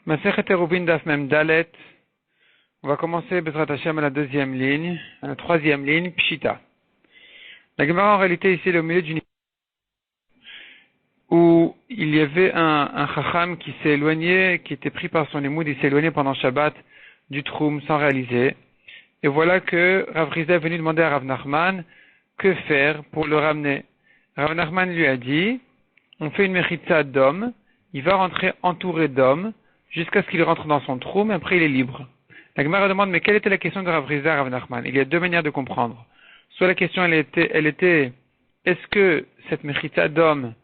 Masechet Eruvin Daf Mem Dalet. On va commencer Bezrat Hashem à la deuxième ligne, à la troisième ligne, Pshita. La Gemara en réalité ici est au milieu d'une où il y avait un Chacham qui s'est éloigné, qui était pris par son émoud, il s'est éloigné pendant Shabbat du Troum sans réaliser. Et voilà que Rav Rizda est venu demander à Rav Nachman que faire pour le ramener. Rav Nachman lui a dit, on fait une mechitza d'homme, il va rentrer entouré d'hommes, jusqu'à ce qu'il rentre dans son trou, mais après il est libre. La Gemara demande, mais quelle était la question de Rav Rizda à Rav Nachman? Il y a deux manières de comprendre. Soit la question, elle était, est-ce que cette mechitza d'homme,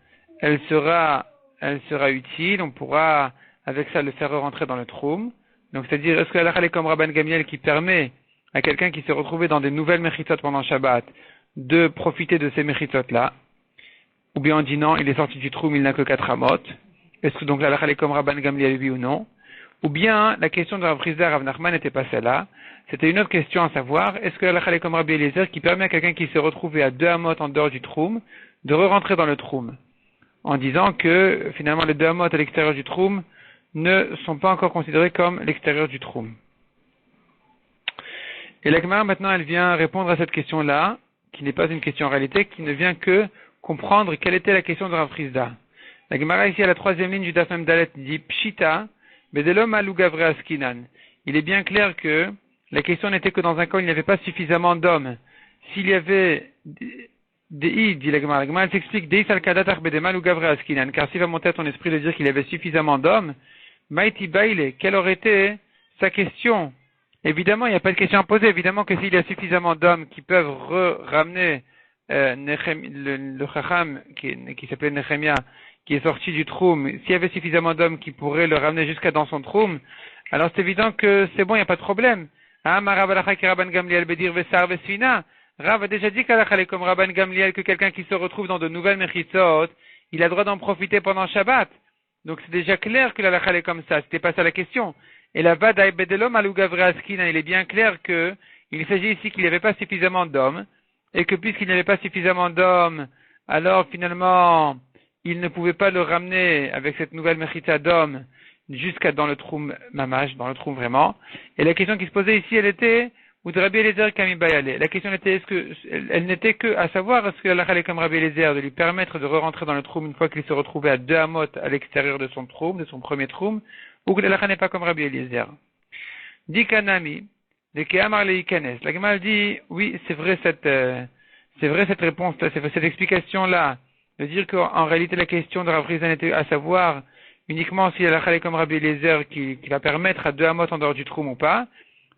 elle sera utile, on pourra, avec ça, le faire rentrer dans le trou. Donc, c'est-à-dire, est-ce que la halakha est comme Rabban Gamliel qui permet à quelqu'un qui s'est retrouvé dans des nouvelles mechitzot pendant Shabbat de profiter de ces mechitzot-là? Ou bien on dit non, il est sorti du trou, il n'a que 4 amot. Est-ce que donc la halakha est comme Rabban Gamliel, oui ou non? Ou bien, la question de Rav Rizda, Rav Nachman n'était pas celle-là. C'était une autre question à savoir, est-ce que la halakha est comme Rabbi Eliezer qui permet à quelqu'un qui s'est retrouvé à 2 amot en dehors du troum de re-rentrer dans le troum? En disant que, finalement, les 2 amot à l'extérieur du troum ne sont pas encore considérés comme l'extérieur du troum. Et la Gemara, maintenant, elle vient répondre à cette question-là, qui n'est pas une question en réalité, qui ne vient que comprendre quelle était la question de Rav Rizda. La Gemara, ici, à la troisième ligne du Daf Mem Dalet, dit Pshita, Bedelom Alou Gavre Askinan. Il est bien clair que la question n'était que dans un cas où il n'y avait pas suffisamment d'hommes. S'il y avait Dei, dit la Gemara, elle s'explique Dei Salkadatach Bedemal ou Gavre Askinan, car s'il va monter à ton esprit de dire qu'il y avait suffisamment d'hommes, Maïti Baile, quelle aurait été sa question? Évidemment, il n'y a pas de question à poser. Évidemment que s'il y a suffisamment d'hommes qui peuvent ramener le Chacham qui s'appelait Nechemia, qui est sorti du Troum, s'il y avait suffisamment d'hommes qui pourraient le ramener jusqu'à dans son Troum, alors c'est évident que c'est bon, il n'y a pas de problème. Rav a déjà dit qu'Alakha est comme Rabban Gamliel, que quelqu'un qui se retrouve dans de nouvelles mechitzot, il a le droit d'en profiter pendant Shabbat. Donc c'est déjà clair que l'Alakha est comme ça, c'était pas ça la question. Et la Vadaï Bedelom Alou Gavre Askinan, il est bien clair que il s'agit ici qu'il n'y avait pas suffisamment d'hommes, et que puisqu'il n'y avait pas suffisamment d'hommes, alors finalement, il ne pouvait pas le ramener avec cette nouvelle mechitza d'hommes jusqu'à dans le troum mamash, dans le troum vraiment. Et la question qui se posait ici, elle était, ou de Rabbi Eliezer Kami Bayale. La question était, elle n'était que à savoir, est-ce que la halakha est comme Rabbi Eliezer, de lui permettre de re-rentrer dans le troum une fois qu'il se retrouvait à 2 amot à l'extérieur de son troum, de son premier troum, ou que la halakha n'est pas comme Rabbi Eliezer. Dit Kanami, de Keamar Leikanes. La Gemara dit, oui, c'est vrai cette réponse, cette explication-là, de dire qu'en réalité la question de Rav Rizda n'était à savoir uniquement si la halakha est comme Rabbi Eliezer qui va permettre à 2 amot en dehors du troum ou pas.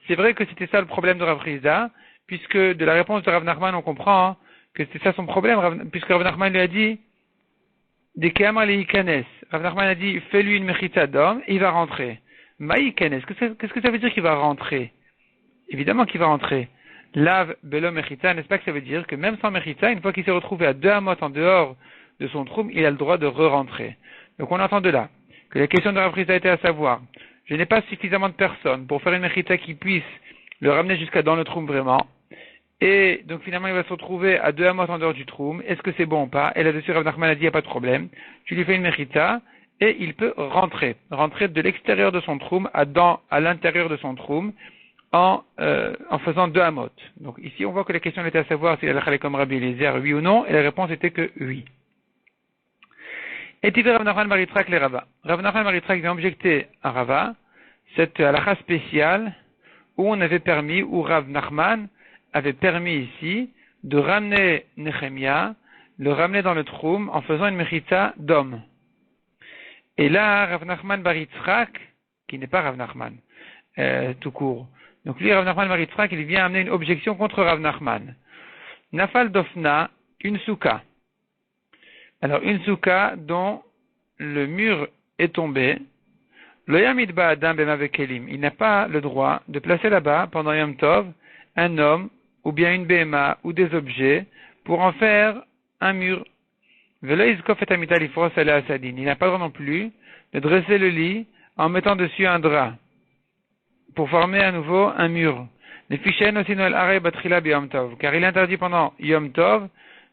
C'est vrai que c'était ça le problème de Rav Rizda, puisque de la réponse de Rav Nachman on comprend que c'était ça son problème, puisque Rav Nachman lui a dit de Keamar Leikanes. Rav Nachman a dit fais-lui une mechitza d'homme et il va rentrer. Maïkanes, qu'est-ce que ça veut dire qu'il va rentrer? Évidemment qu'il va rentrer. Lav belo mechitza, n'est-ce pas que ça veut dire que même sans mechitza, une fois qu'il s'est retrouvé à 2 amot en dehors de son troum, il a le droit de re-rentrer. Donc on entend de là que la question de Rav Rizda était à savoir, je n'ai pas suffisamment de personnes pour faire une mechitza qui puisse le ramener jusqu'à dans le troum vraiment, et donc finalement il va se retrouver à 2 amot en dehors du troum, est-ce que c'est bon ou pas? Et là-dessus Rav Nachman a dit, il n'y a pas de problème, tu lui fais une mechitza, et il peut rentrer de l'extérieur de son troum à l'intérieur de son troum, en faisant 2 amot. Donc ici on voit que la question était à savoir si la halakha est comme Rabbi Eliezer, oui ou non, et la réponse était que oui. Et Tiver Rav Nachman Baritrak les Rava. Rav Nachman Baritrak vient objecter à Rava cette halakha spéciale où on avait permis, où Rav Nachman avait permis ici de ramener Nechemia, le ramener dans le troum en faisant une mechitza d'homme. Et là, Rav Nachman Baritrak, qui n'est pas Rav Nachman, tout court. Donc lui, Rav Nachman Baritrak, il vient amener une objection contre Rav Nachman. Nafal Dofna, une souka. Alors, une souka dont le mur est tombé. Lo yamid ba'adam b'mavekelim. Il n'a pas le droit de placer là-bas, pendant Yom Tov, un homme, ou bien une béma, ou des objets, pour en faire un mur. Velo izkof et amita lifros ala asadin. Il n'a pas le droit non plus de dresser le lit en mettant dessus un drap, pour former à nouveau un mur. Car il interdit pendant Yom Tov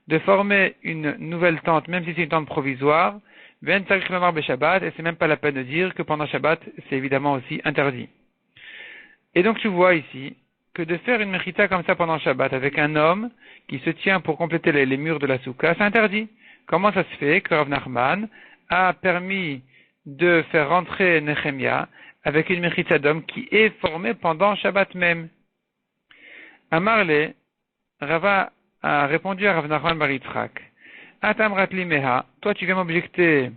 de former une nouvelle tente, même si c'est une tente provisoire, Ve'en tzarich lomar beShabbat, et c'est même pas la peine de dire que pendant Shabbat, c'est évidemment aussi interdit. Et donc tu vois ici que de faire une mechita comme ça pendant Shabbat avec un homme qui se tient pour compléter les murs de la soukha, c'est interdit. Comment ça se fait que Rav Nachman a permis de faire rentrer Nehemia avec une mechita d'homme qui est formée pendant Shabbat même? Amarle, Rava a répondu à Rav Nachman bar Yitzchak. Atam ratli meha, toi tu viens m'objecter,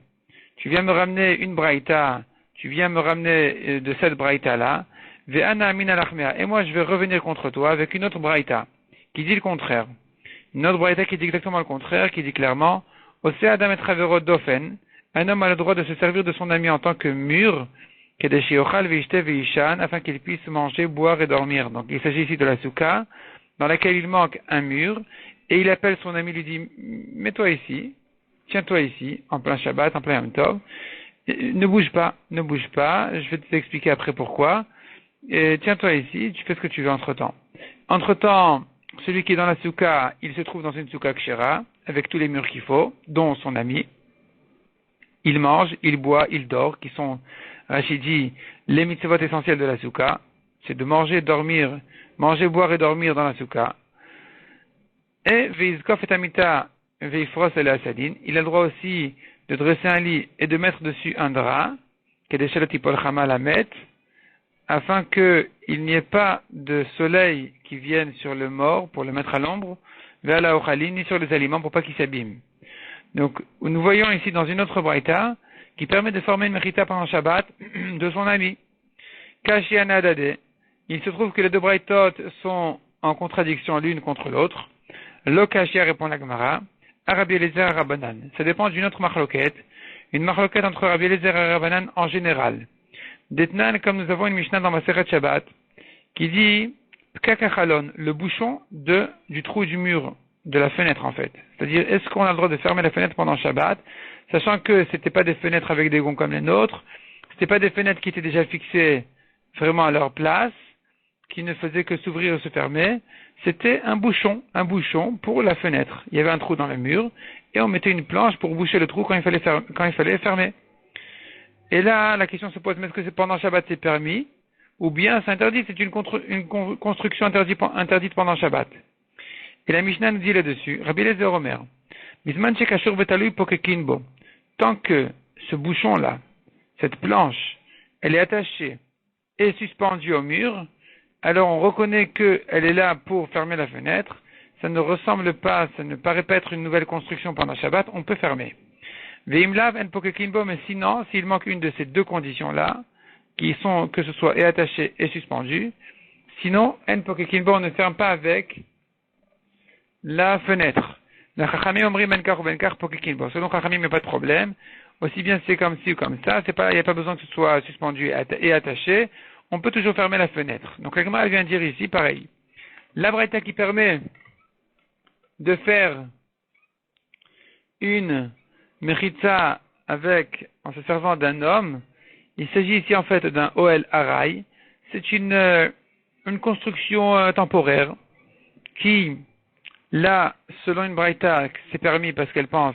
tu viens me ramener une braïta, tu viens me ramener de cette braïta là, ve'ana amin alachmea, et moi je vais revenir contre toi avec une autre braïta qui dit le contraire. Une autre braïta qui dit exactement le contraire, qui dit clairement, Ose adam et travero dofen, un homme a le droit de se servir de son ami en tant que mur, kedeshiochal veishte veishan, afin qu'il puisse manger, boire et dormir. Donc il s'agit ici de la soukha, dans laquelle il manque un mur, et il appelle son ami, lui dit, mets-toi ici, tiens-toi ici, en plein Shabbat, en plein Yom Tov, ne bouge pas, je vais t'expliquer après pourquoi, et tiens-toi ici, tu fais ce que tu veux entre-temps. Entre-temps, celui qui est dans la soukha, il se trouve dans une soukha kshera, avec tous les murs qu'il faut, dont son ami, il mange, il boit, il dort, qui sont, Rachid dit, les mitzvot essentiels de la soukha, c'est de manger, dormir, manger, boire et dormir dans la soukha. Et veizkof et amita veifros el asadin, il a le droit aussi de dresser un lit et de mettre dessus un drap, kedeshelot ipol chama lamet, afin qu'il n'y ait pas de soleil qui vienne sur le mort pour le mettre à l'ombre, vers la ochalin, ni sur les aliments pour pas qu'il s'abîme. Donc, nous voyons ici dans une autre braïta qui permet de former une mechita pendant Shabbat de son ami. Kashiana Adade. Il se trouve que les deux braïtot sont en contradiction l'une contre l'autre. Lo Kashia, répond la Gemara, à Rabbi Eliezer et Rabbanan. Ça dépend d'une autre marloquette, une marloquette entre Rabbi Eliezer et Rabbanan en général. D'Etnan, comme nous avons une Mishnah dans Maseret Shabbat, qui dit Pkakachalon, le bouchon du trou du mur de la fenêtre en fait. C'est-à-dire, est-ce qu'on a le droit de fermer la fenêtre pendant Shabbat, sachant que c'était pas des fenêtres avec des gonds comme les nôtres, c'était pas des fenêtres qui étaient déjà fixées vraiment à leur place, qui ne faisaient que s'ouvrir et se fermer, c'était un bouchon pour la fenêtre. Il y avait un trou dans le mur, et on mettait une planche pour boucher le trou quand il fallait fermer. Et là, la question se pose, mais est-ce que c'est pendant Shabbat c'est permis, ou bien c'est interdit, c'est une construction interdite pendant Shabbat. Et la Mishnah nous dit là-dessus, Rabbi Eliezer Omer, Bisman shekashur betalui pokekinbo, tant que ce bouchon-là, cette planche, elle est attachée et suspendue au mur, alors on reconnaît qu'elle est là pour fermer la fenêtre, ça ne ressemble pas, ça ne paraît pas être une nouvelle construction pendant Shabbat, on peut fermer. Veimlav en pokekinbo, mais sinon, s'il manque une de ces deux conditions-là, qui sont que ce soit et attaché et suspendu, sinon, en pokekinbo, on ne ferme pas avec la fenêtre. La chachamim omri benkar ou benkar pokekinbo. Selon chachamim, il n'y a pas de problème. Aussi bien c'est comme ci ou comme ça, il n'y a pas besoin que ce soit suspendu et attaché. On peut toujours fermer la fenêtre. Donc la Gemara vient dire ici, pareil. La braïta qui permet de faire une mechitza en se servant d'un homme, il s'agit ici en fait d'un Oel Arai. C'est une construction temporaire qui, là, selon une braïta, c'est permis parce qu'elle pense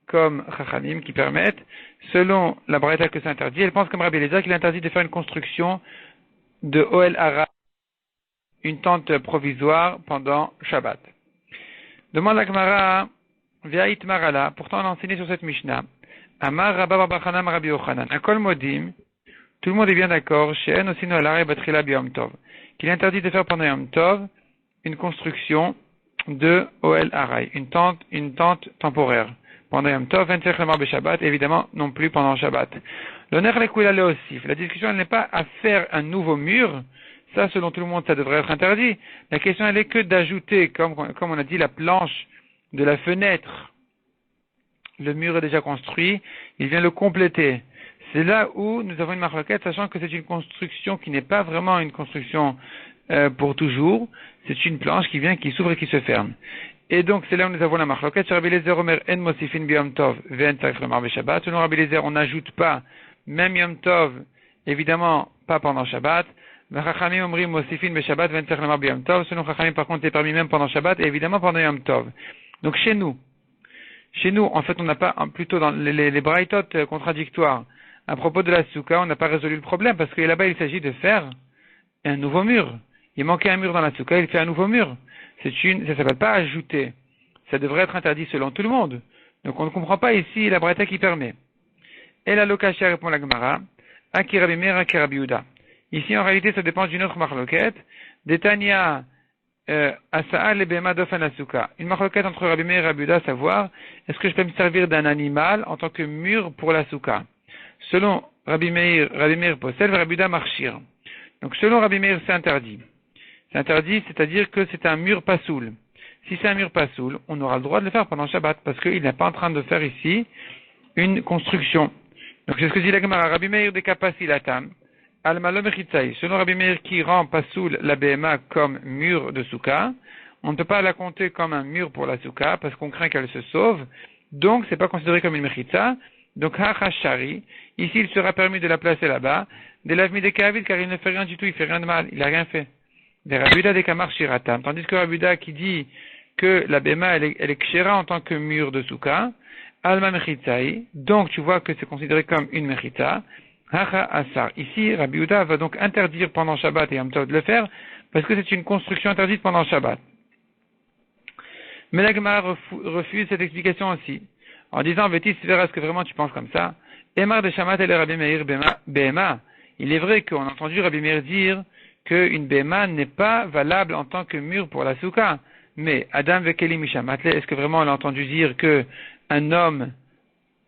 comme Chachamim qui permettent, selon la braïta que c'est interdit, elle pense comme Rabbi Eliezer qu'il est interdit de faire une construction de Oel Arai, une tente provisoire pendant Shabbat. Demande la Gemara, Ve'ait Marala, pourtant on a enseigné sur cette Mishnah, Amar Rabba Bar Bar Chanam Rabbi Yochanan, Akol Modim, tout le monde est bien d'accord, She'en Osino Alare Batrila B'Yom Tov, qu'il est interdit de faire pendant Yom Tov une construction de Oel Arai, une tente temporaire. Pendant Yom Tov, Shabbat, évidemment non plus pendant Shabbat. L'honneur aussi. La discussion elle n'est pas à faire un nouveau mur, ça selon tout le monde ça devrait être interdit. La question elle est que d'ajouter, comme on a dit, la planche de la fenêtre. Le mur est déjà construit, il vient le compléter. C'est là où nous avons une marloquette, sachant que c'est une construction qui n'est pas vraiment une construction pour toujours, c'est une planche qui s'ouvre et qui se ferme. Et donc, c'est là où nous avons la marloquette. Sur Rabbi Eliezer Omer, en mosifin b'yom tov, ve'en tzarich lomar b'shabbat. Selon Rabbi Eliezer, on n'ajoute pas, même Yom Tov, évidemment, pas pendant Shabbat. Chachamim omrim mosifin b'shabbat, ve'en tzarich lomar b'yom tov. Selon Chachamim, par contre, c'est permis même pendant Shabbat et évidemment pendant Yom Tov. Donc, chez nous, Chez nous, en fait, on n'a pas, plutôt dans les braïtot contradictoires, à propos de la souka, on n'a pas résolu le problème, parce que là-bas, il s'agit de faire un nouveau mur. Il manquait un mur dans la souka, il fait un nouveau mur. Ça s'appelle pas ajouter. Ça devrait être interdit selon tout le monde. Donc on ne comprend pas ici la braïta qui permet. Et la lokashia répond la Gemara, Aki Rabbi Meir, Aki Rabbi Yehuda. Ici, en réalité, ça dépend d'une autre marloquette. Detania, Asa'a le Bema Dofan Asuka. Une marloquette entre Rabbi Meir et Rabbi Yehuda, savoir, est-ce que je peux me servir d'un animal en tant que mur pour la souka? Selon Rabbi Meir possède, Rabbi Yehuda marchir. Donc, selon Rabbi Meir, c'est interdit. C'est interdit, c'est-à-dire que c'est un mur pasoul. Si c'est un mur pasoul, on aura le droit de le faire pendant Shabbat, parce qu'il n'est pas en train de faire ici une construction. Donc, c'est ce que dit la Gemara. Rabbi Meir de Kapasilatam. Al-Malom Echitzaï. Selon Rabbi Meir qui rend pasoul la BMA comme mur de souka, on ne peut pas la compter comme un mur pour la souka, parce qu'on craint qu'elle se sauve. Donc, c'est pas considéré comme une mechitza. Donc, hachashari. Ici, il sera permis de la placer là-bas. De l'avmi de Kavid, car il ne fait rien du tout, il fait rien de mal, il n'a rien fait. Des Rabuda de Kamar Shiratam. Tandis que Rabuda qui dit que la Bema, elle est kshera en tant que mur de souka, Alma Mechitzaï. Donc, tu vois que c'est considéré comme une mechitza. Hacha Asar. Ici, Rabbi Yehuda va donc interdire pendant Shabbat et Yom Tov de le faire, parce que c'est une construction interdite pendant Shabbat. Mais la Gemara refuse cette explication aussi, en disant, Vétis, verras, est-ce que vraiment tu penses comme ça? Emar de Shamat et le Rabbi Meir Bema. Il est vrai qu'on a entendu Rabbi Meir dire qu'une Bema n'est pas valable en tant que mur pour la souka. Mais Adam Vekeli Mishamatle, est-ce que vraiment on a entendu dire que un homme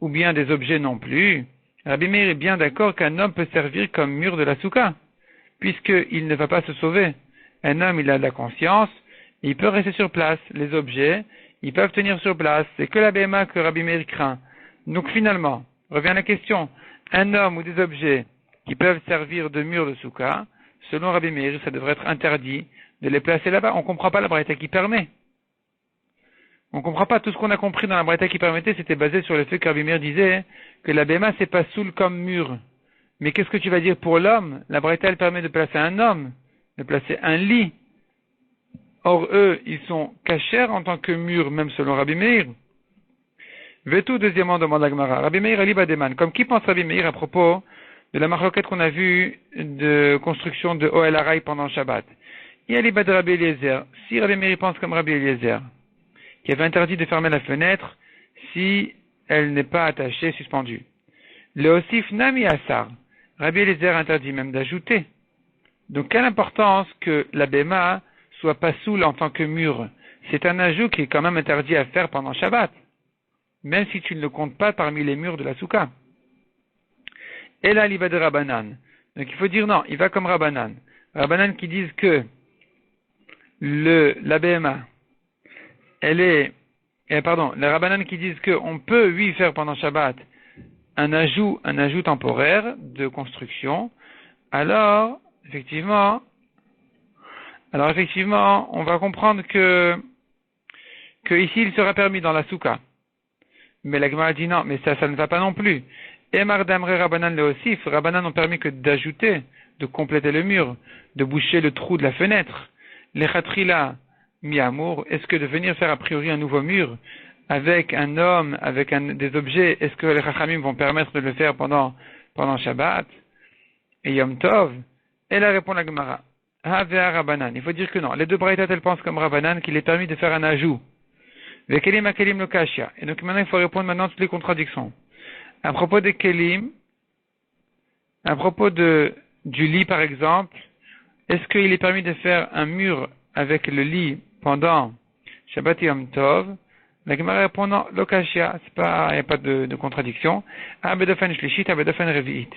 ou bien des objets non plus? Rabbi Meir est bien d'accord qu'un homme peut servir comme mur de la souka, puisqu'il ne va pas se sauver. Un homme, il a de la conscience, il peut rester sur place. Les objets, ils peuvent tenir sur place. C'est que la Bema que Rabbi Meir craint. Donc finalement, revient la question, un homme ou des objets qui peuvent servir de mur de souka, selon Rabbi Meir, ça devrait être interdit de les placer là-bas. On ne comprend pas la braïta qui permet. On ne comprend pas tout ce qu'on a compris dans la braïta qui permettait, c'était basé sur le fait que Rabbi Meir disait que la Bema c'est pas soul comme mur. Mais qu'est-ce que tu vas dire pour l'homme? La braïta elle permet de placer un homme, de placer un lit. Or eux, ils sont cachers en tant que mur, même selon Rabbi Meir. Vetou, deuxièmement, demande la Gemara. Rabbi Meir Ali Bademan. Comme qui pense Rabbi Meir à propos de la marloquette qu'on a vue de construction de Ohel Harai pendant Shabbat? Yali Bad Rabbi Eliezer. Si Rabbi Meir pense comme Rabbi Eliezer, qui avait interdit de fermer la fenêtre si elle n'est pas attachée, suspendue. Le Osif Nami Asar. Rabbi Eliezer interdit même d'ajouter. Donc, quelle importance que la Bema soit pas soule en tant que mur? C'est un ajout qui est quand même interdit à faire pendant Shabbat, même si tu ne le comptes pas parmi les murs de la Souka. Et là, il va de Rabbanan. Donc, il faut dire non, il va comme Rabbanan. Rabbanan qui disent que la Bema, les Rabbanan qui disent qu'on peut, oui, faire pendant Shabbat un ajout temporaire de construction, alors, effectivement, on va comprendre que ici, il sera permis dans la souka. Mais la Gemara dit non, mais ça ne va pas non plus. Emar Damre Rabbanan le Osif, Rabbanan n'ont permis que d'ajouter, de compléter le mur, de boucher le trou de la fenêtre. Les Khatrila, mi-amour, est-ce que de venir faire a priori un nouveau mur avec un homme, avec des objets, est-ce que les Chachamim vont permettre de le faire pendant Shabbat et Yom Tov? Et là répond la Gemara, Havea Rabbanan. Il faut dire que non. Les deux braïtat, elles pensent comme Rabbanan qu'il est permis de faire un ajout. Vekelim akelim lo kashia. Et donc maintenant il faut répondre maintenant à toutes les contradictions. À propos des kelim, à propos du lit par exemple, est-ce qu'il est permis de faire un mur avec le lit pendant Shabbat et Yom Tov? La Gemara répond non, lo kashia, il n'y a pas de contradiction. Abedofen shlishit, abedofen revi'it.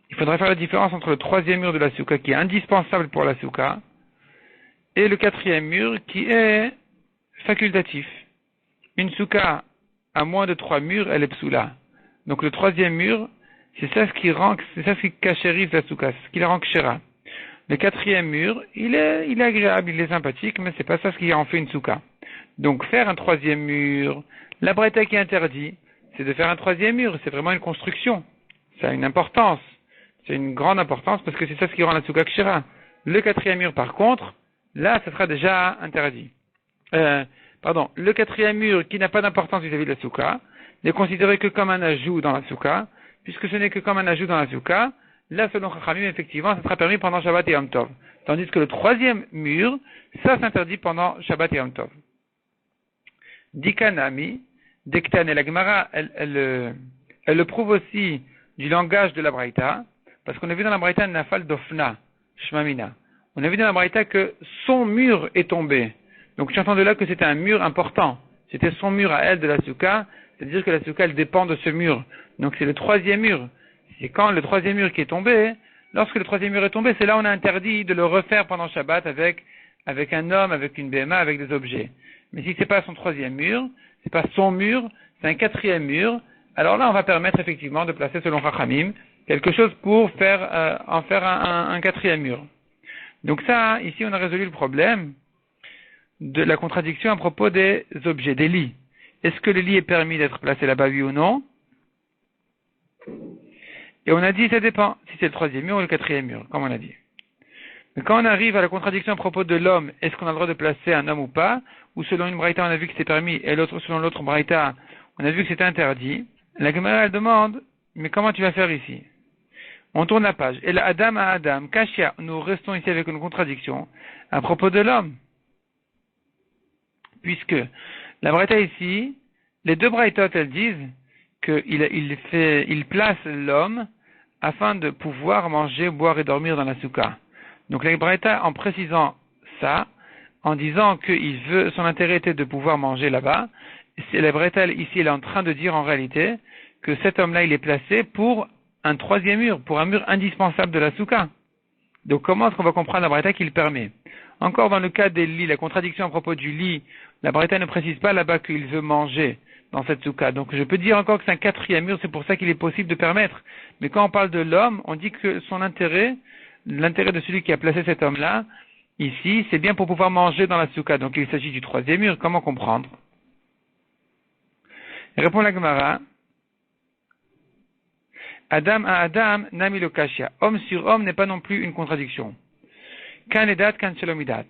Il faudrait faire la différence entre le troisième mur de la souka qui est indispensable pour la souka et le quatrième mur qui est facultatif. Une souka à moins de 3 murs, elle est psoula. Donc le troisième mur, c'est ça ce qui cachérise la souka, c'est ce qui la rend kshera. Le quatrième mur, il est agréable, il est sympathique, mais c'est pas ça ce qui en fait une souka. Donc faire un troisième mur, la braïta qui interdit, c'est de faire un troisième mur, c'est vraiment une construction. Ça a une importance. C'est une grande importance parce que c'est ça ce qui rend la souka kshera. Le quatrième mur, par contre, là, ça sera déjà interdit. le quatrième mur qui n'a pas d'importance vis-à-vis de la soukha, n'est considéré que comme un ajout dans la soukha, puisque ce n'est que comme un ajout dans la soukha, là, selon Chachamim, effectivement, ça sera permis pendant Shabbat et Yom Tov. Tandis que le troisième mur, ça s'interdit pendant Shabbat et Yom Tov. Dikanami, Dektan et la Gemara, elle le prouve aussi du langage de la Braïta, parce qu'on a vu dans la Braïta un nafal d'ofna, shmamina. On a vu dans la Braïta que son mur est tombé. Donc tu entends de là que c'était un mur important. C'était son mur à elle de la soukha, c'est-à-dire que la soukha, elle dépend de ce mur. Donc c'est le troisième mur. C'est quand le troisième mur qui est tombé, lorsque le troisième mur est tombé, c'est là où on a interdit de le refaire pendant Shabbat avec un homme, avec une béma, avec des objets. Mais si c'est pas son troisième mur, c'est pas son mur, c'est un quatrième mur, alors là on va permettre effectivement de placer selon Chachamim quelque chose pour en faire un quatrième mur. Donc ça, ici on a résolu le problème de la contradiction à propos des objets, des lits. Est-ce que le lit est permis d'être placé là-bas, oui ou non? Et on a dit, ça dépend, si c'est le troisième mur ou le quatrième mur, comme on a dit. Mais quand on arrive à la contradiction à propos de l'homme, est-ce qu'on a le droit de placer un homme ou pas? Ou selon une braïta, on a vu que c'est permis, et selon l'autre braïta, on a vu que c'était interdit. La Gemara, elle demande, mais comment tu vas faire ici? On tourne la page. Et là, Adam à Adam, Kashia, nous restons ici avec une contradiction à propos de l'homme. Puisque la braïta ici, les deux braïtot, elles disent qu'il place l'homme afin de pouvoir manger, boire et dormir dans la soukha. Donc la braïta, en précisant ça, en disant son intérêt était de pouvoir manger là-bas, la braïta ici, elle est en train de dire en réalité que cet homme-là, il est placé pour un troisième mur, pour un mur indispensable de la soukha. Donc comment est-ce qu'on va comprendre la braïta qui le permet? Encore dans le cas des lits, la contradiction à propos du lit, la braïta ne précise pas là-bas qu'il veut manger dans cette soukha. Donc je peux dire encore que c'est un quatrième mur, c'est pour ça qu'il est possible de permettre. Mais quand on parle de l'homme, on dit que l'intérêt de celui qui a placé cet homme-là, ici, c'est bien pour pouvoir manger dans la soukha. Donc il s'agit du troisième mur. Comment comprendre? Répond la Gemara. Adam à Adam, nami lo kashia. Homme sur homme n'est pas non plus une contradiction. Kan edat, kan shalomidat.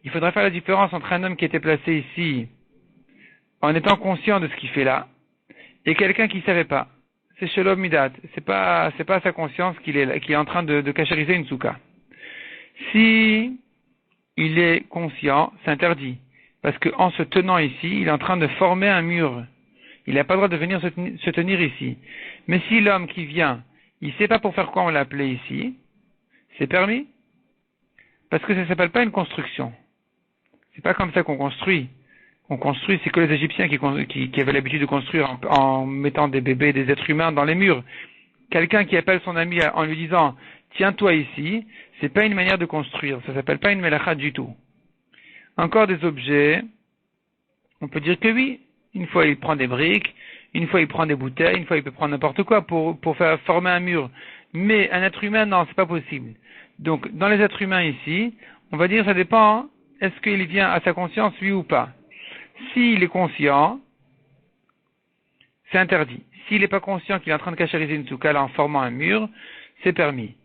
Il faudra faire la différence entre un homme qui était placé ici en étant conscient de ce qu'il fait là, et quelqu'un qui ne savait pas. C'est shalom midat. C'est pas sa conscience qu'il est en train de cachériser une soukha. Si il est conscient, c'est interdit. Parce qu'en se tenant ici, il est en train de former un mur. Il n'a pas le droit de venir se tenir ici. Mais si l'homme qui vient, il ne sait pas pour faire quoi on l'a appelé ici, c'est permis. Parce que ça ne s'appelle pas une construction. C'est pas comme ça qu'on construit. On construit, c'est que les Égyptiens qui avaient l'habitude de construire en mettant des bébés, des êtres humains dans les murs. Quelqu'un qui appelle son ami en lui disant « Tiens-toi ici », c'est pas une manière de construire. Ça s'appelle pas une melacha du tout. Encore des objets, on peut dire que oui. Une fois il prend des briques, une fois il prend des bouteilles, une fois il peut prendre n'importe quoi pour faire former un mur. Mais un être humain, non, c'est pas possible. Donc, dans les êtres humains ici, on va dire ça dépend, est-ce qu'il vient à sa conscience, oui ou pas. S'il est conscient, c'est interdit. S'il n'est pas conscient qu'il est en train de cachériser une soukha en formant un mur, c'est permis.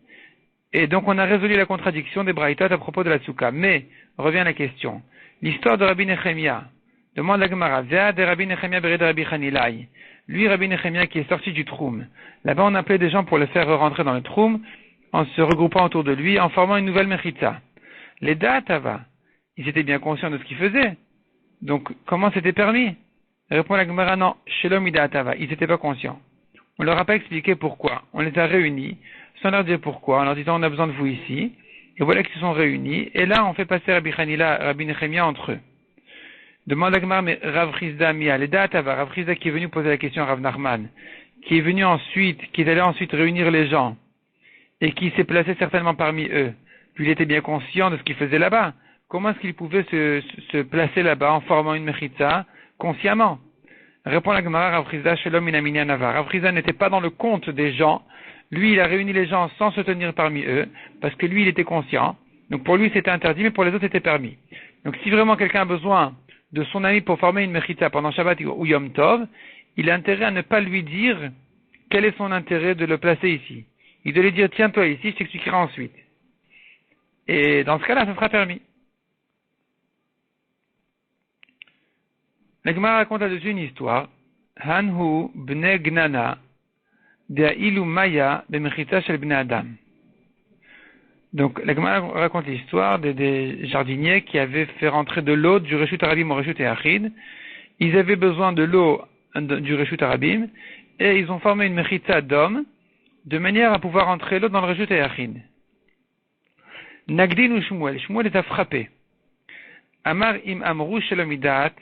Et donc on a résolu la contradiction des braïtot à propos de la soukha. Mais, revient la question. L'histoire de Rabbi Nechemia, demande la Gemara, Vea de Rabbi Nechemia bered Rabbi Chanilai. Lui, Rabbi Nechemia, qui est sorti du troum. Là-bas, on appelait des gens pour le faire rentrer dans le troum, en se regroupant autour de lui, en formant une nouvelle mechitza. Les Da'atava, ils étaient bien conscients de ce qu'ils faisaient. Donc, comment c'était permis? Répond la Gemara, non, Shelom Da'atava, ils n'étaient pas conscients. On leur a pas expliqué pourquoi. On les a réunis, sans leur dire pourquoi, en leur disant on a besoin de vous ici. Et voilà qu'ils se sont réunis. Et là, on fait passer Rabbi Nechemia entre eux. Demande la Gemara, mais Rav Chizda Mia, les Da'atava, Rav Chizda qui est venu poser la question à Rav Nachman, qui est venu ensuite, qui est allé ensuite réunir les gens, et qui s'est placé certainement parmi eux. Puis il était bien conscient de ce qu'il faisait là-bas. Comment est-ce qu'il pouvait se placer là-bas en formant une mechitza consciemment? Répond la Gemara, Rav Chizda Shalom Minamini Anavar. Rav Chizda n'était pas dans le compte des gens. Lui, il a réuni les gens sans se tenir parmi eux, parce que lui, il était conscient. Donc pour lui, c'était interdit, mais pour les autres, c'était permis. Donc si vraiment quelqu'un a besoin de son ami pour former une mechitza pendant Shabbat ou Yom Tov, il a intérêt à ne pas lui dire quel est son intérêt de le placer ici. Il doit lui dire, tiens-toi ici, je t'expliquerai ensuite. Et dans ce cas-là, ça sera permis. La Gemara raconte là-dessus une histoire. Hanhu bne gnana de ilu maya b'mechitza shel bnei adam. Donc, la Gemara raconte l'histoire des jardiniers qui avaient fait rentrer de l'eau du Reshut Arabim au Reshut Yachid. Ils avaient besoin de l'eau du Reshut Arabim et ils ont formé une mechitza d'hommes de manière à pouvoir entrer l'eau dans le Reshut Yachid. Nagdin ou Shmuel. Shmuel les a frappés. Amar im amrou shalom idat,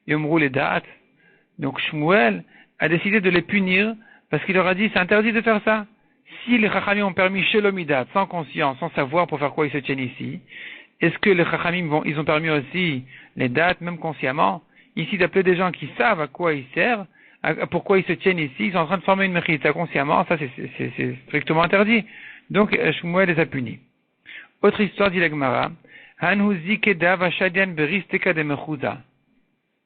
yomrou les dat. Donc Shmuel a décidé de les punir parce qu'il leur a dit c'est interdit de faire ça. Si les Chachamim ont permis shalom idat, sans conscience, sans savoir pour faire quoi ils se tiennent ici, est-ce que les Chachamim ils ont permis aussi les dates, même consciemment, ici d'appeler des gens qui savent à quoi ils servent, pourquoi ils se tiennent ici, ils sont en train de former une mechitza consciemment, ça c'est strictement interdit. Donc Shmuel les a punis. Autre histoire dit la Gemara.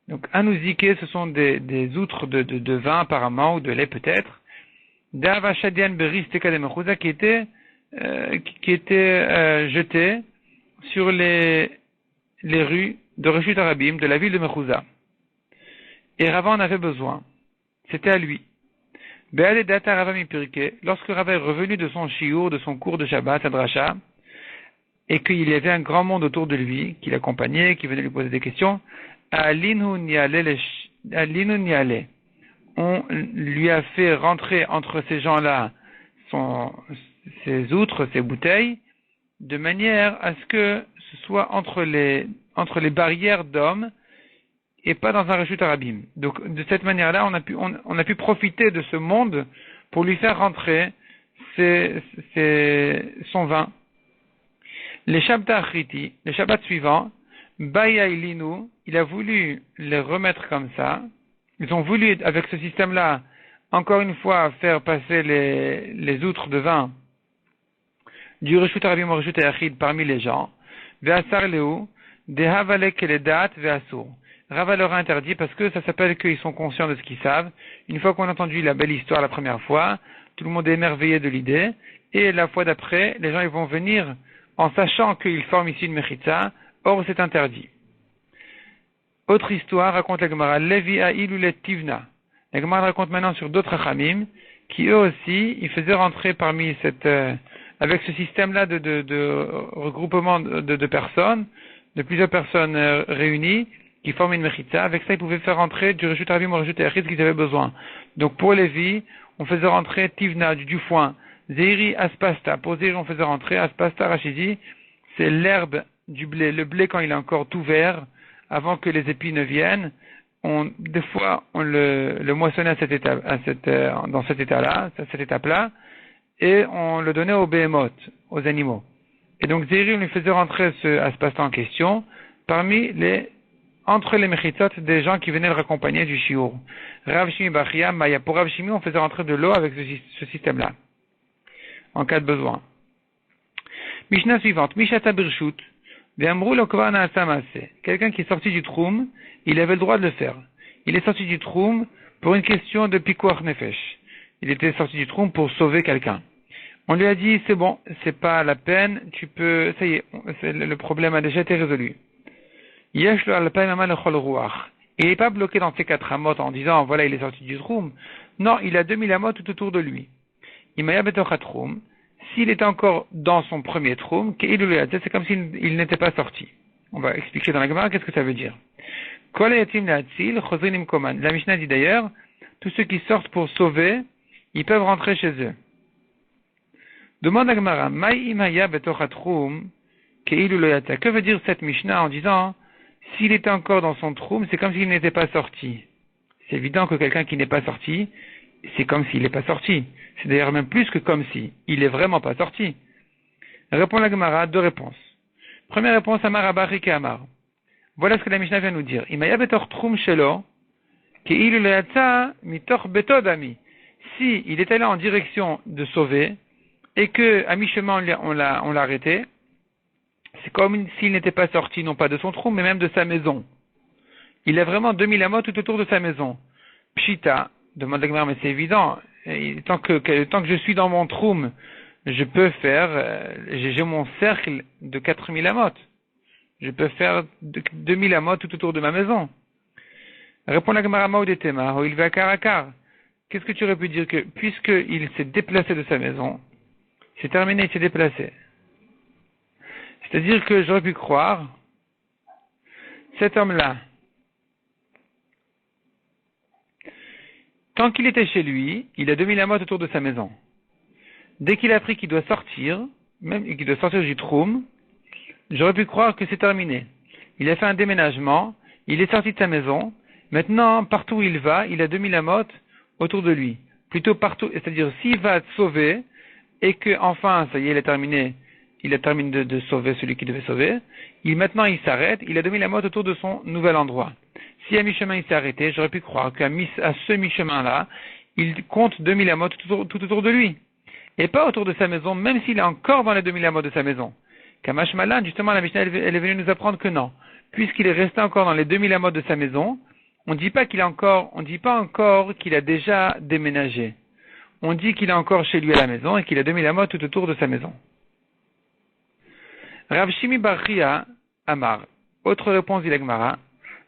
Donc, anouzike, ce sont des outres de vin, apparemment, ou de lait, peut-être. Davashadian beristeka de mechouza, qui étaient jetés sur les rues de Reshut Arabim, de la ville de Mechouza. Et Rava en avait besoin. C'était à lui. Be'aledata Rava mipirke, lorsque Rava est revenu de son shiur, de son cours de Shabbat, à Dracha, et qu'il y avait un grand monde autour de lui, qui l'accompagnait, qui venait lui poser des questions, Alinu Niale, on lui a fait rentrer entre ces gens-là ses outres, ses bouteilles, de manière à ce que ce soit entre les barrières d'hommes et pas dans un Reshut Arabim. Donc, de cette manière-là, on a pu profiter de ce monde pour lui faire rentrer son vin. Les Shabbat Achriti, les Shabbat suivants, Baya Ilinu, il a voulu les remettre comme ça. Ils ont voulu, avec ce système-là, encore une fois, faire passer les outres de vin du Reshut Arabim au Reshut Yachid parmi les gens. Ve'asar leu, dehavale keledat ve'asur. Rava leur a interdit parce que ça s'appelle qu'ils sont conscients de ce qu'ils savent. Une fois qu'on a entendu la belle histoire la première fois, tout le monde est émerveillé de l'idée. Et la fois d'après, les gens ils vont venir en sachant qu'ils forment ici une mechitza, or c'est interdit. Autre histoire, raconte la Gemara, Levi Ha'il ou Tivna. La Gemara raconte maintenant sur d'autres Chachamim, qui eux aussi, ils faisaient rentrer parmi avec ce système-là de regroupement de personnes, de plusieurs personnes réunies, qui forment une mechitza. Avec ça, ils pouvaient faire rentrer du Reshut Arabim au Reshut Yachid ce qu'ils avaient besoin. Donc pour Levi, on faisait rentrer Tivna, du foin, Zeiri Aspasta. Pour Zeiri, on faisait rentrer Aspasta Rachidi, c'est l'herbe du blé. Le blé, quand il est encore tout vert, avant que les épis ne viennent, des fois, on le moissonnait dans cet état-là, cette étape-là, et on le donnait aux behemoth, aux animaux. Et donc, Zeiri, on lui faisait rentrer ce Aspasta en question, entre les mechitzot des gens qui venaient le raccompagner du shiur. Rav Shimi Bachia, Maya. Pour Rav Shimi, on faisait rentrer de l'eau avec ce système-là, en cas de besoin. Mishnah suivante. Mishata Birshut. Ve'amru lo kvar na'asa ma'aseh. Quelqu'un qui est sorti du troum, il avait le droit de le faire. Il est sorti du troum pour une question de pikuach nefesh. Il était sorti du troum pour sauver quelqu'un. On lui a dit, c'est bon, c'est pas la peine, ça y est, le problème a déjà été résolu. Yesh lo alpay mama lechol ruach. Il n'est pas bloqué dans ses 4 amot en disant, voilà, il est sorti du troum. Non, il a 2000 amot tout autour de lui. Imaya betocha troum. S'il était encore dans son premier troum, c'est comme s'il n'était pas sorti. On va expliquer dans la Gemara qu'est-ce que ça veut dire. La Mishnah dit d'ailleurs, tous ceux qui sortent pour sauver, ils peuvent rentrer chez eux. Demande la Gemara, que veut dire cette Mishnah en disant, s'il était encore dans son troum, c'est comme s'il n'était pas sorti. C'est évident que quelqu'un qui n'est pas sorti, c'est comme s'il n'est pas sorti. C'est d'ailleurs même plus que comme si. Il est vraiment pas sorti. Répond la Gemara, 2 réponses. Première réponse, Amar Abari ke Amar. Voilà ce que la Mishnah vient nous dire. Imaya betor troum shelo, keilu lo yatsa mitor betodami. Si il était là en direction de sauver, et que, à mi-chemin, on l'a arrêté, c'est comme s'il n'était pas sorti, non pas de son troum, mais même de sa maison. Il a vraiment 2000 amot tout autour de sa maison. Pshita, demande la Gemara, mais c'est évident. Et tant que je suis dans mon troum, je peux faire, j'ai mon cercle de 4000 amot. Je peux faire 2000 amot tout autour de ma maison. Répond la Gemara Maudetema, il va karakar. Qu'est-ce que tu aurais pu dire que, puisqu'il s'est déplacé de sa maison, c'est terminé, il s'est déplacé. C'est-à-dire que j'aurais pu croire, cet homme-là, tant qu'il était chez lui, il a 2000 amotes autour de sa maison. Dès qu'il a appris qu'il doit sortir, même qu'il doit sortir du troum, j'aurais pu croire que c'est terminé. Il a fait un déménagement, il est sorti de sa maison, maintenant, partout où il va, il a 2000 amotes autour de lui. Plutôt partout, c'est-à-dire s'il va sauver, et que enfin, ça y est, il a terminé de sauver celui qui devait sauver, maintenant il s'arrête, il a 2000 amotes autour de son nouvel endroit. Si à mi-chemin il s'est arrêté, j'aurais pu croire qu'à ce mi-chemin-là, il compte 2000 amotes tout autour de lui. Et pas autour de sa maison, même s'il est encore dans les 2000 amotes de sa maison. Kamash Malan, justement, la Mishnah, elle est venue nous apprendre que non. Puisqu'il est resté encore dans les 2000 amotes de sa maison, on dit pas encore qu'il a déjà déménagé. On dit qu'il est encore chez lui à la maison et qu'il a 2000 amotes tout autour de sa maison. Rav Shimi bar Chia Amar. Autre réponse d'Ilagmara.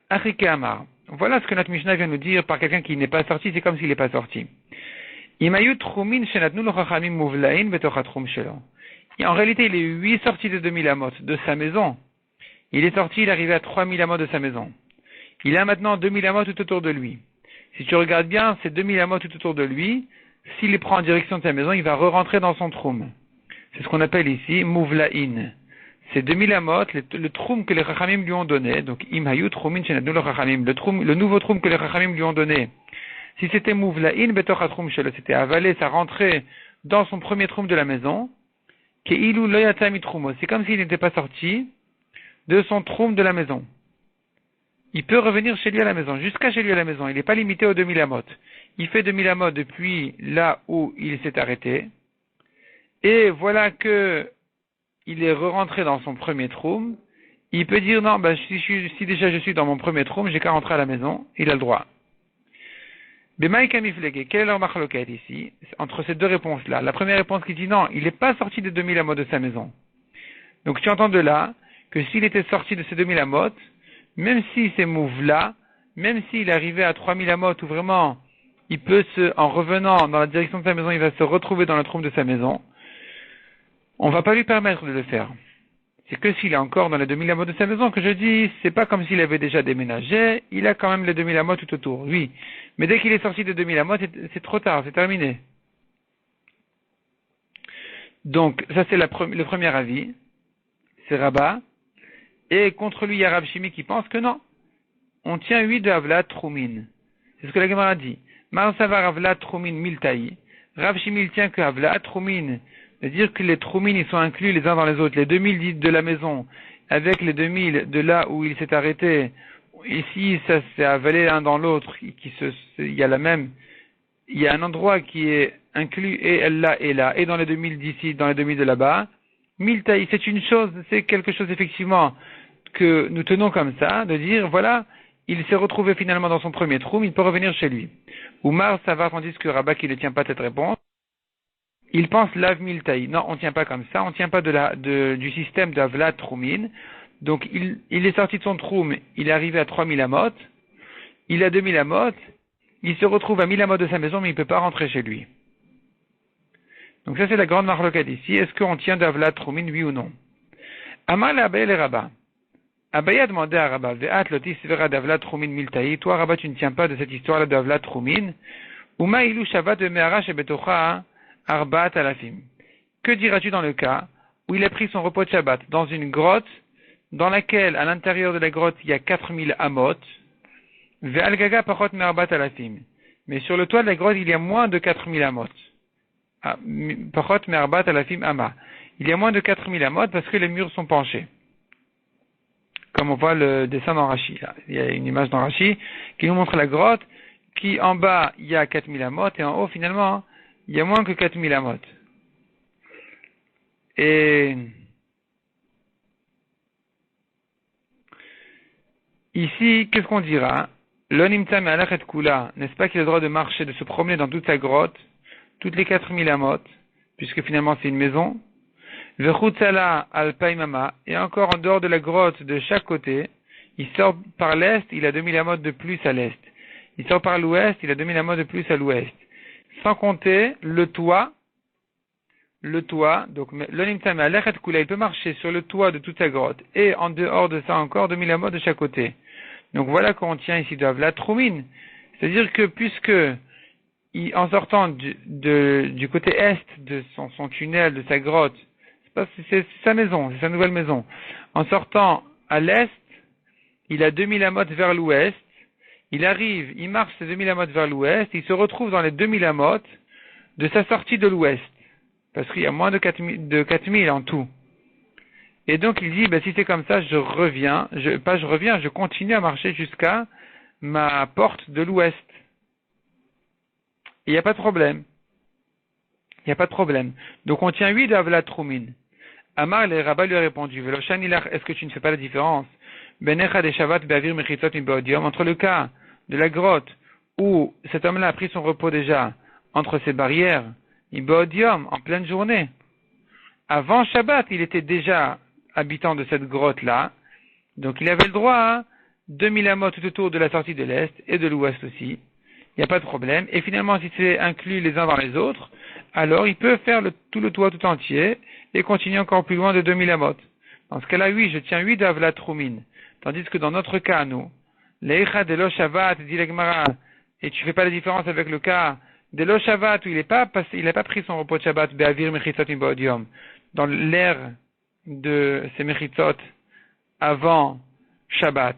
Achike Amar. Voilà ce que notre Mishnah vient nous dire par quelqu'un qui n'est pas sorti, c'est comme s'il n'est pas sorti. Imayu trumin shenatnu lo chachamim muvlain betoch hatrum shelo. En réalité, il est sorti de 2000 amotes de sa maison. Il est sorti, il est arrivé à 3000 amotes de sa maison. Il a maintenant 2000 amotes tout autour de lui. Si tu regardes bien, ces 2000 amotes tout autour de lui, s'il les prend en direction de sa maison, il va re-rentrer dans son troum. C'est ce qu'on appelle ici muvlain. C'est 2000 amotes, le troum que les chachamim lui ont donné, donc imhayu trumin shenatnu lo chachamim, le nouveau troum que les chachamim lui ont donné. Si c'était muvlain betoch hatrum shelo, c'était avalé, ça rentrait dans son premier troum de la maison, keilu lo yatsa mitrumo, c'est comme s'il n'était pas sorti de son troum de la maison. Il peut revenir chez lui à la maison, jusqu'à chez lui à la maison. Il n'est pas limité aux 2000 amotes. Il fait 2000 amotes depuis là où il s'est arrêté. Et voilà que il est re-rentré dans son premier troum. Il peut dire non, si déjà je suis dans mon premier troum, j'ai qu'à rentrer à la maison. Il a le droit. Bemaï kamiflege, quelle est leur machloket ici? Entre ces deux réponses-là. La première réponse qui dit non, il n'est pas sorti de 2000 amotes de sa maison. Donc tu entends de là que s'il était sorti de ces 2000 amotes, même si c'est mouvla, même s'il est arrivé à 3000 amotes où vraiment il peut en revenant dans la direction de sa maison, il va se retrouver dans le troum de sa maison, on va pas lui permettre de le faire. C'est que s'il est encore dans les 2000 amotes de sa maison que je dis, c'est pas comme s'il avait déjà déménagé, il a quand même les 2000 amotes tout autour, oui. Mais dès qu'il est sorti de 2000 amotes, c'est trop tard, c'est terminé. Donc, ça c'est le premier avis, c'est Rabat. Et contre lui, il y a Rav Shimi qui pense que non. On tient 8 de Havlat Troumin. C'est ce que la Gemara dit. Marsavar Havlat Troumin Miltaï. Rav Shimi il tient que Havlat Troumin, de dire que les Troumin ils sont inclus les uns dans les autres. Les 2000 dites de la maison avec les 2000 de là où il s'est arrêté. Ici, ça s'est avalé l'un dans l'autre. Il y a il y a un endroit qui est inclus et là et là. Et dans les 2000 d'ici, dans les 2000 de là-bas. Miltaï, c'est une chose, c'est quelque chose effectivement que nous tenons comme ça, de dire, voilà, il s'est retrouvé finalement dans son premier troum, il peut revenir chez lui. Oumar, ça va, tandis que Rabat qui ne tient pas cette réponse, il pense lav miltaï. Non, on ne tient pas comme ça, on ne tient pas du système d'avlat troumin. Donc, il est sorti de son troum, il est arrivé à 3000 amotes, il a 2000 amotes, il se retrouve à 1000 amotes de sa maison, mais il ne peut pas rentrer chez lui. Donc ça c'est la grande marloquette ici. Est-ce qu'on tient d'Avlat Troumin, oui ou non? Amal Abaye le Rabat. Abaye a demandé à Rabat, Ve'at lotis vera d'Avlat Troumin miltaï. Toi Rabat, tu ne tiens pas de cette histoire-là d'Avlat Troumin. Uma ilu Shabbat de Me'ara shebetocha arbaat alafim. Que diras-tu dans le cas où il a pris son repos de Shabbat dans une grotte dans laquelle, à l'intérieur de la grotte, il y a 4000 amot, Ve'al gaga pachot me'arbaat alafim. Mais sur le toit de la grotte, il y a moins de 4000 amot. Pachot me'arbat alafim ama. Il y a moins de 4000 amot parce que les murs sont penchés. Comme on voit le dessin dans Rashi. Il y a une image dans Rashi qui nous montre la grotte, qui en bas il y a 4000 amot et en haut finalement il y a moins que 4000 amot. Et ici, qu'est-ce qu'on dira? L'onimta me'alachet kula, n'est-ce pas qu'il a le droit de marcher, de se promener dans toute sa grotte, toutes les 4000 amot, puisque finalement c'est une maison. Vechutzala al paimama, et encore en dehors de la grotte de chaque côté, il sort par l'est, il a 2000 amot de plus à l'est. il sort par l'ouest, il a 2000 amot de plus à l'ouest. Sans compter le toit, donc le nimtzam alechet kula, il peut marcher sur le toit de toute sa grotte, et en dehors de ça encore 2000 amot de chaque côté. Donc voilà qu'on tient ici de la troumine. C'est-à-dire que puisque, en sortant du côté est de son tunnel, de sa grotte, c'est sa maison, c'est sa nouvelle maison. En sortant à l'est, il a 2000 amot vers l'ouest, il arrive, il marche ces 2000 amot vers l'ouest, il se retrouve dans les 2000 amot de sa sortie de l'ouest. Parce qu'il y a moins de 4000 en tout. Et donc il dit, si c'est comme ça, je continue à marcher jusqu'à ma porte de l'ouest. Il n'y a pas de problème. Il n'y a pas de problème. Donc on tient 8 d'Avla Troumin. Amar, le rabbin lui a répondu, Veloshan Ilach, est-ce que tu ne fais pas la différence? Benecha de Shabbat be'avir mechitzot mi ba'odium, entre le cas de la grotte où cet homme-là a pris son repos déjà entre ses barrières, mi ba'odium, en pleine journée. Avant Shabbat, il était déjà habitant de cette grotte-là, donc il avait le droit à 2000 amot tout autour de la sortie de l'Est et de l'Ouest aussi. Il n'y a pas de problème. Et finalement, si c'est inclus les uns dans les autres, alors il peut faire tout le toit tout entier et continuer encore plus loin de 2000 amot. Dans ce cas-là, oui, je tiens 8 d'Avla Troumin. Tandis que dans notre cas, nous, Leicha de lo Shabbat, dit l'Gemara, et tu fais pas la différence avec le cas de lo Shabbat où il n'a pas pris son repos de Shabbat, be'avir mechitzot mi ba'odium, dans l'ère de ces mechitzot avant Shabbat.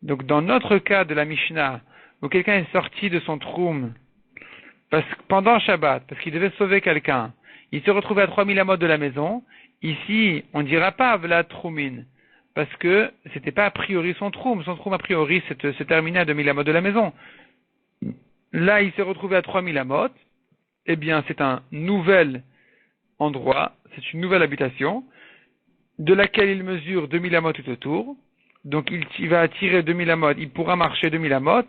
Donc dans notre cas de la Mishnah, où quelqu'un est sorti de son troum pendant Shabbat, parce qu'il devait sauver quelqu'un, il se retrouvait à 3000 amot de la maison, ici, on ne dira pas Avla Troumin, parce que c'était pas a priori son troum a priori se terminait à 2000 amot de la maison. Là, il s'est retrouvé à 3000 amot, eh bien, c'est un nouvel endroit, c'est une nouvelle habitation, de laquelle il mesure 2000 amot tout autour, donc il va tirer 2000 amot, il pourra marcher 2000 amot,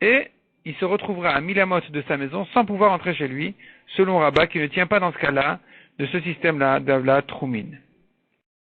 et il se retrouvera à 1000 amot de sa maison sans pouvoir entrer chez lui, selon Rabat qui ne tient pas dans ce cas-là de ce système-là d'Avla Troumin.